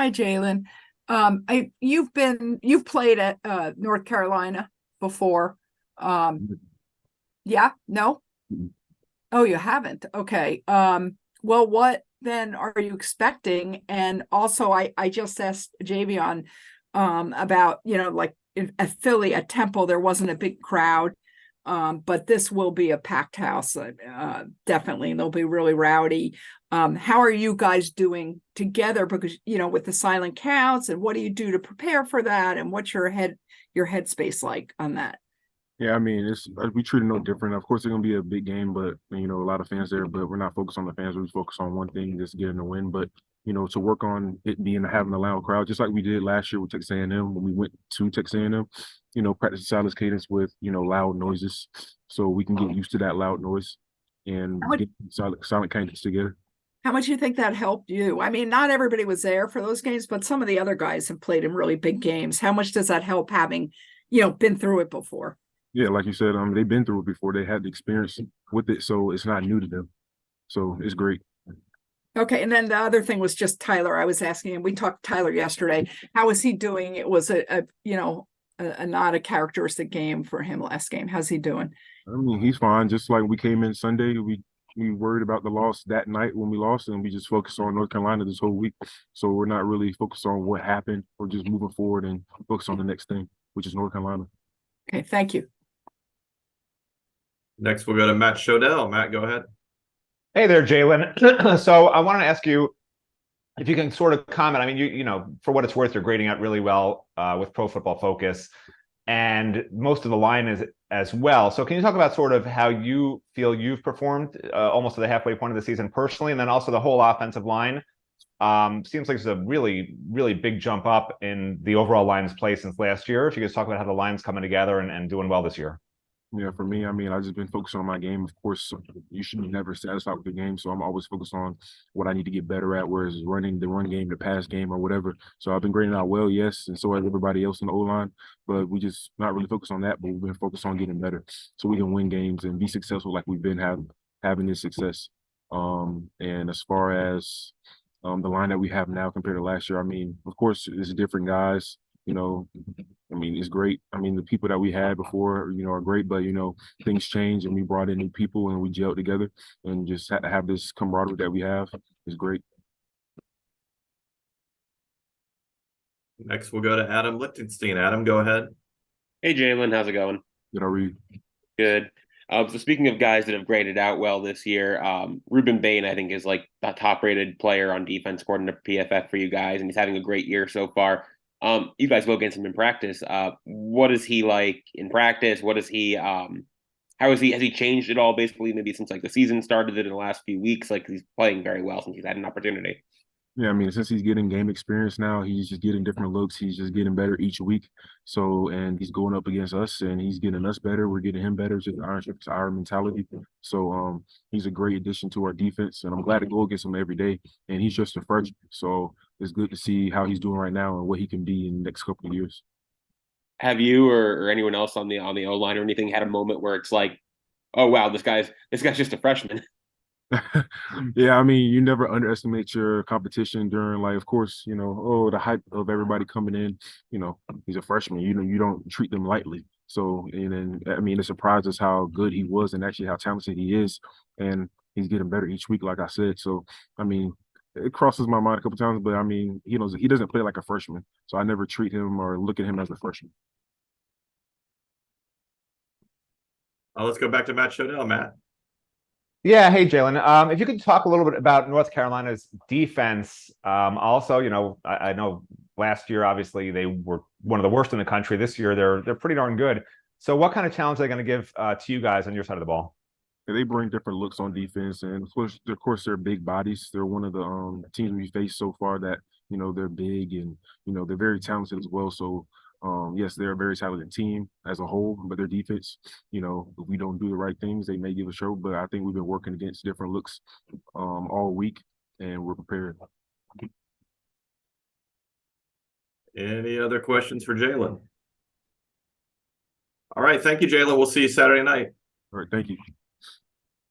Hi, Jalen. You've played at North Carolina before. Um, yeah, no? Oh, you haven't. Okay. Well, what then are you expecting? And also, I just asked Javion about, like at Philly at Temple, there wasn't a big crowd. But this will be a packed house, definitely. And they'll be really rowdy. How are you guys doing together? Because, with the silent counts, and what do you do to prepare for that? And what's your headspace like on that? Yeah, I mean, it's we treat it no different. Of course, it's gonna be a big game, but a lot of fans there. But we're not focused on the fans. We're focused on one thing, just getting the win. But to work on it being having a loud crowd, just like we did last year with Texas A&M when we went to Texas A&M. Practice silence cadence with loud noises, so we can get used to that loud noise and How much, get silent cadence together. how much do you think that helped you? I mean, not everybody was there for those games, but some of the other guys have played in really big games. How much does that help having, been through it before? Yeah, like you said, they've been through it before. They had the experience with it, so it's not new to them. So it's great. Okay, and then the other thing was just Tyler. I was asking him. We talked to Tyler yesterday. How was he doing? It was a not a characteristic game for him last game. How's he doing? I mean, he's fine. Just like we came in Sunday, we worried about the loss that night when we lost, and we just focused on North Carolina this whole week. So we're not really focused on what happened. We're just moving forward and focus on the next thing, which is North Carolina. Okay, thank you. Next, we'll go to Matt Shodell. Matt, go ahead. Hey there, Jalen. So I wanted to ask you if you can sort of comment. I mean, for what it's worth, you're grading out really well with Pro Football Focus, and most of the line is as well. So can you talk about sort of how you feel you've performed almost to the halfway point of the season personally, and then also the whole offensive line? Seems like it's a really, really big jump up in the overall line's play since last year. If you could just talk about how the line's coming together and doing well this year. Yeah, for me, I mean, I've just been focused on my game. Of course, you should be never satisfied with the game. So I'm always focused on what I need to get better at, whereas running the run game, the pass game, or whatever. So I've been grading out well, yes, and so has everybody else in the O-line. But we just not really focused on that, but we've been focused on getting better so we can win games and be successful like we've been having this success. And as far as the line that we have now compared to last year, I mean, of course, it's different guys. I mean, it's great. I mean, the people that we had before, are great, but things change and we brought in new people and we gelled together and just had to have this camaraderie that we have is great. Next, we'll go to Adam Lichtenstein. Adam, go ahead. Hey, Jalen, how's it going? Did I read? Good. So speaking of guys that have graded out well this year, Ruben Bane, I think, is like the top-rated player on defense according to PFF for you guys, and he's having a great year so far. You guys go against him in practice. What is he like in practice? What is he? How is he? Has he changed at all? Basically, maybe since like the season started in the last few weeks. Like he's playing very well since he's had an opportunity. Yeah, I mean, since he's getting game experience now, he's just getting different looks. He's just getting better each week. So, and he's going up against us, and he's getting us better. We're getting him better. It's just our mentality. So, he's a great addition to our defense, and I'm glad to go against him every day. And he's just a freshman, so it's good to see how he's doing right now and what he can be in the next couple of years. Have you or anyone else on the O line or anything had a moment where it's like, oh wow, this guy's just a freshman? Yeah, I mean, you never underestimate your competition during, like, of course, the hype of everybody coming in. He's a freshman. You don't treat them lightly. So, and then I mean, it surprised us how good he was and actually how talented he is, and he's getting better each week, like I said. So, I mean, it crosses my mind a couple times, but I mean, he doesn't play like a freshman, so I never treat him or look at him as a freshman. Let's go back to Matt Shodell. Matt. Yeah, hey Jalen. If you could talk a little bit about North Carolina's defense. Also, I know last year obviously they were one of the worst in the country. This year they're pretty darn good. So what kind of challenge are they going to give to you guys on your side of the ball? Yeah, they bring different looks on defense, and of course, they're big bodies. They're one of the teams we faced so far that they're big and they're very talented as well. So yes, they're a very talented team as a whole, but their defense, if we don't do the right things, they may give a show. But I think we've been working against different looks all week, and we're prepared. Any other questions for Jalen? All right, thank you, Jalen. We'll see you Saturday night. All right, thank you.